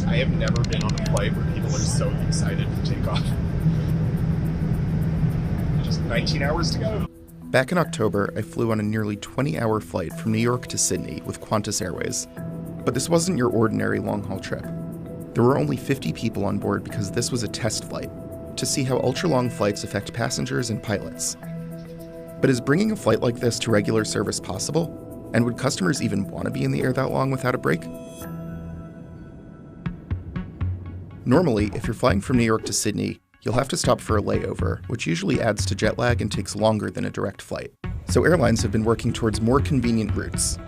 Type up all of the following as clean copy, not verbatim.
I have never been on a flight where people are so excited to take off. Just 19 hours to go. Back in October, I flew on a nearly 20-hour flight from New York to Sydney with Qantas Airways. But this wasn't your ordinary long-haul trip. There were only 50 people on board because this was a test flight to see how ultra-long flights affect passengers and pilots. But is bringing a flight like this to regular service possible? And would customers even want to be in the air that long without a break? Normally, if you're flying from New York to Sydney, you'll have to stop for a layover, which usually adds to jet lag and takes longer than a direct flight. So airlines have been working towards more convenient routes.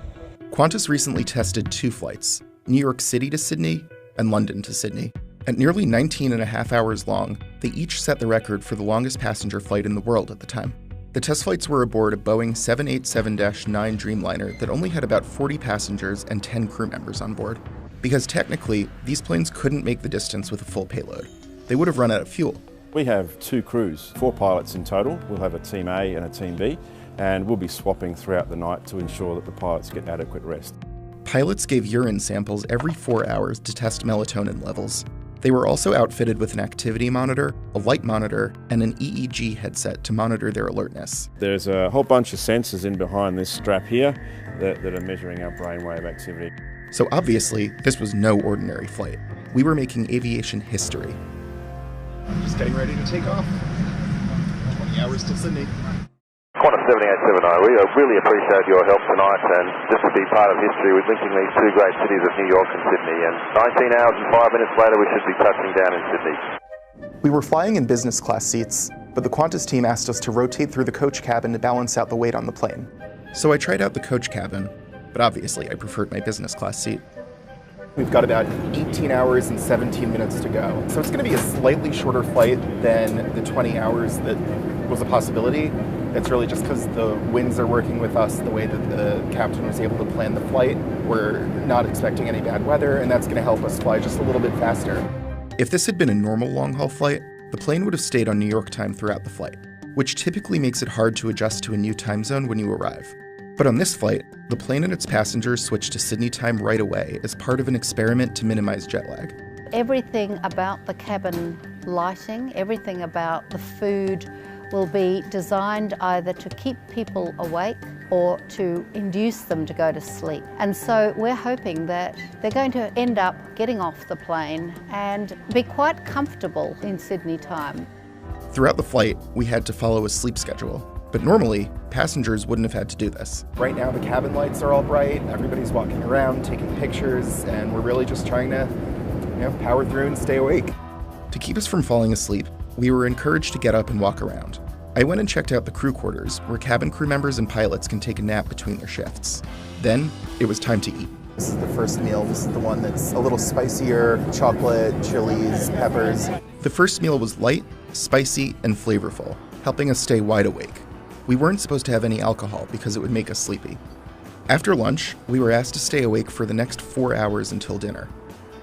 Qantas recently tested 2 flights, New York City to Sydney and London to Sydney. At nearly 19 and a half hours long, they each set the record for the longest passenger flight in the world at the time. The test flights were aboard a Boeing 787-9 Dreamliner that only had about 40 passengers and 10 crew members on board. Because technically, these planes couldn't make the distance with a full payload. They would have run out of fuel. We have 2 crews, 4 pilots in total. We'll have a Team A and a Team B, and we'll be swapping throughout the night to ensure that the pilots get adequate rest. Pilots gave urine samples every 4 hours to test melatonin levels. They were also outfitted with an activity monitor, a light monitor, and an EEG headset to monitor their alertness. There's a whole bunch of sensors in behind this strap here that are measuring our brainwave activity. So obviously, this was no ordinary flight. We were making aviation history. Just getting ready to take off. 20 hours to Sydney. Qantas 7879, we really appreciate your help tonight, and just to be part of history with linking these 2 great cities of New York and Sydney. And 19 hours and 5 minutes later, we should be touching down in Sydney. We were flying in business class seats, but the Qantas team asked us to rotate through the coach cabin to balance out the weight on the plane. So I tried out the coach cabin, but obviously I preferred my business class seat. We've got about 18 hours and 17 minutes to go. So it's going to be a slightly shorter flight than the 20 hours that was a possibility. It's really just because the winds are working with us, the way that the captain was able to plan the flight. We're not expecting any bad weather, and that's going to help us fly just a little bit faster. If this had been a normal long-haul flight, the plane would have stayed on New York time throughout the flight, which typically makes it hard to adjust to a new time zone when you arrive. But on this flight, the plane and its passengers switched to Sydney time right away as part of an experiment to minimize jet lag. Everything about the cabin lighting, everything about the food will be designed either to keep people awake or to induce them to go to sleep. And so we're hoping that they're going to end up getting off the plane and be quite comfortable in Sydney time. Throughout the flight, we had to follow a sleep schedule. But normally, passengers wouldn't have had to do this. Right now, the cabin lights are all bright. Everybody's walking around, taking pictures, and we're really just trying to, power through and stay awake. To keep us from falling asleep, we were encouraged to get up and walk around. I went and checked out the crew quarters, where cabin crew members and pilots can take a nap between their shifts. Then, it was time to eat. This is the first meal. This is the one that's a little spicier, chocolate, chilies, peppers. The first meal was light, spicy, and flavorful, helping us stay wide awake. We weren't supposed to have any alcohol because it would make us sleepy. After lunch, we were asked to stay awake for the next 4 hours until dinner.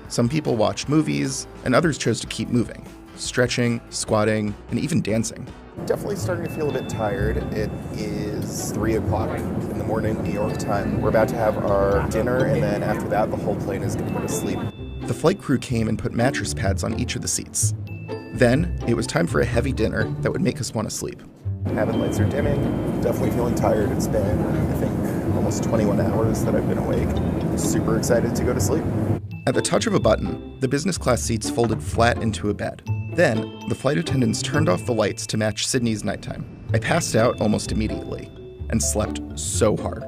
Some people watched movies, and others chose to keep moving, stretching, squatting, and even dancing. Definitely starting to feel a bit tired. It is 3 o'clock in the morning, New York time. We're about to have our dinner, and then after that, the whole plane is going to go to sleep. The flight crew came and put mattress pads on each of the seats. Then, it was time for a heavy dinner that would make us want to sleep. Cabin lights are dimming. Definitely feeling tired. It's been, I think, almost 21 hours that I've been awake. Super excited to go to sleep. At the touch of a button, the business class seats folded flat into a bed. Then, the flight attendants turned off the lights to match Sydney's nighttime. I passed out almost immediately and slept so hard.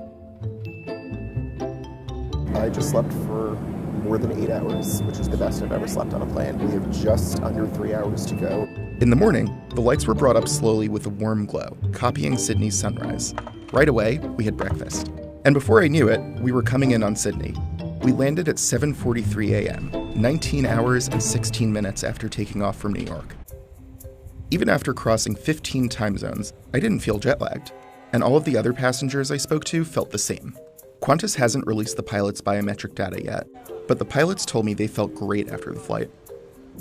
I just slept for more than 8 hours, which is the best I've ever slept on a plane. We have just under 3 hours to go. In the morning, the lights were brought up slowly with a warm glow, copying Sydney's sunrise. Right away, we had breakfast. And before I knew it, we were coming in on Sydney. We landed at 7:43 a.m., 19 hours and 16 minutes after taking off from New York. Even after crossing 15 time zones, I didn't feel jet-lagged, and all of the other passengers I spoke to felt the same. Qantas hasn't released the pilots' biometric data yet, but the pilots told me they felt great after the flight.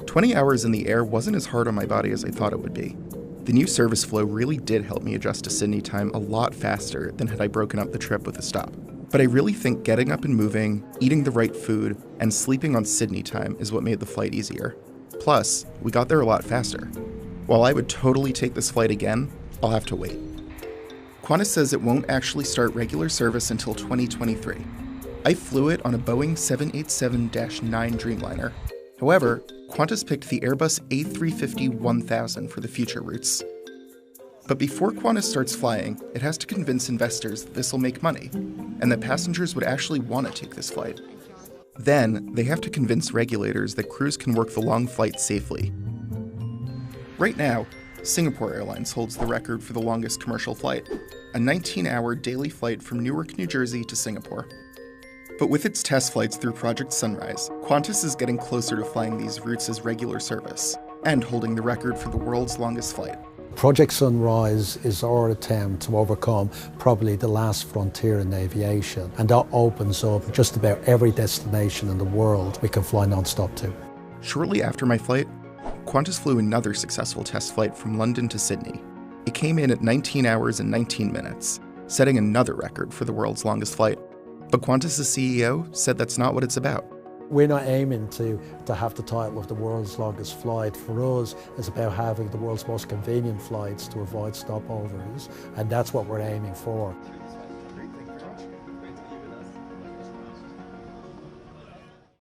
20 hours in the air wasn't as hard on my body as I thought it would be. The new service flow really did help me adjust to Sydney time a lot faster than had I broken up the trip with a stop. But I really think getting up and moving, eating the right food, and sleeping on Sydney time is what made the flight easier. Plus, we got there a lot faster. While I would totally take this flight again, I'll have to wait. Qantas says it won't actually start regular service until 2023. I flew it on a Boeing 787-9 Dreamliner. However, Qantas picked the Airbus A350-1000 for the future routes. But before Qantas starts flying, it has to convince investors that this will make money, and that passengers would actually want to take this flight. Then, they have to convince regulators that crews can work the long flight safely. Right now, Singapore Airlines holds the record for the longest commercial flight, a 19-hour daily flight from Newark, New Jersey to Singapore. But with its test flights through Project Sunrise, Qantas is getting closer to flying these routes as regular service, and holding the record for the world's longest flight. Project Sunrise is our attempt to overcome probably the last frontier in aviation, and that opens up just about every destination in the world we can fly non-stop to. Shortly after my flight, Qantas flew another successful test flight from London to Sydney. It came in at 19 hours and 19 minutes, setting another record for the world's longest flight. But Qantas' CEO said that's not what it's about. We're not aiming to have the title of the world's longest flight. For us, it's about having the world's most convenient flights to avoid stopovers, and that's what we're aiming for.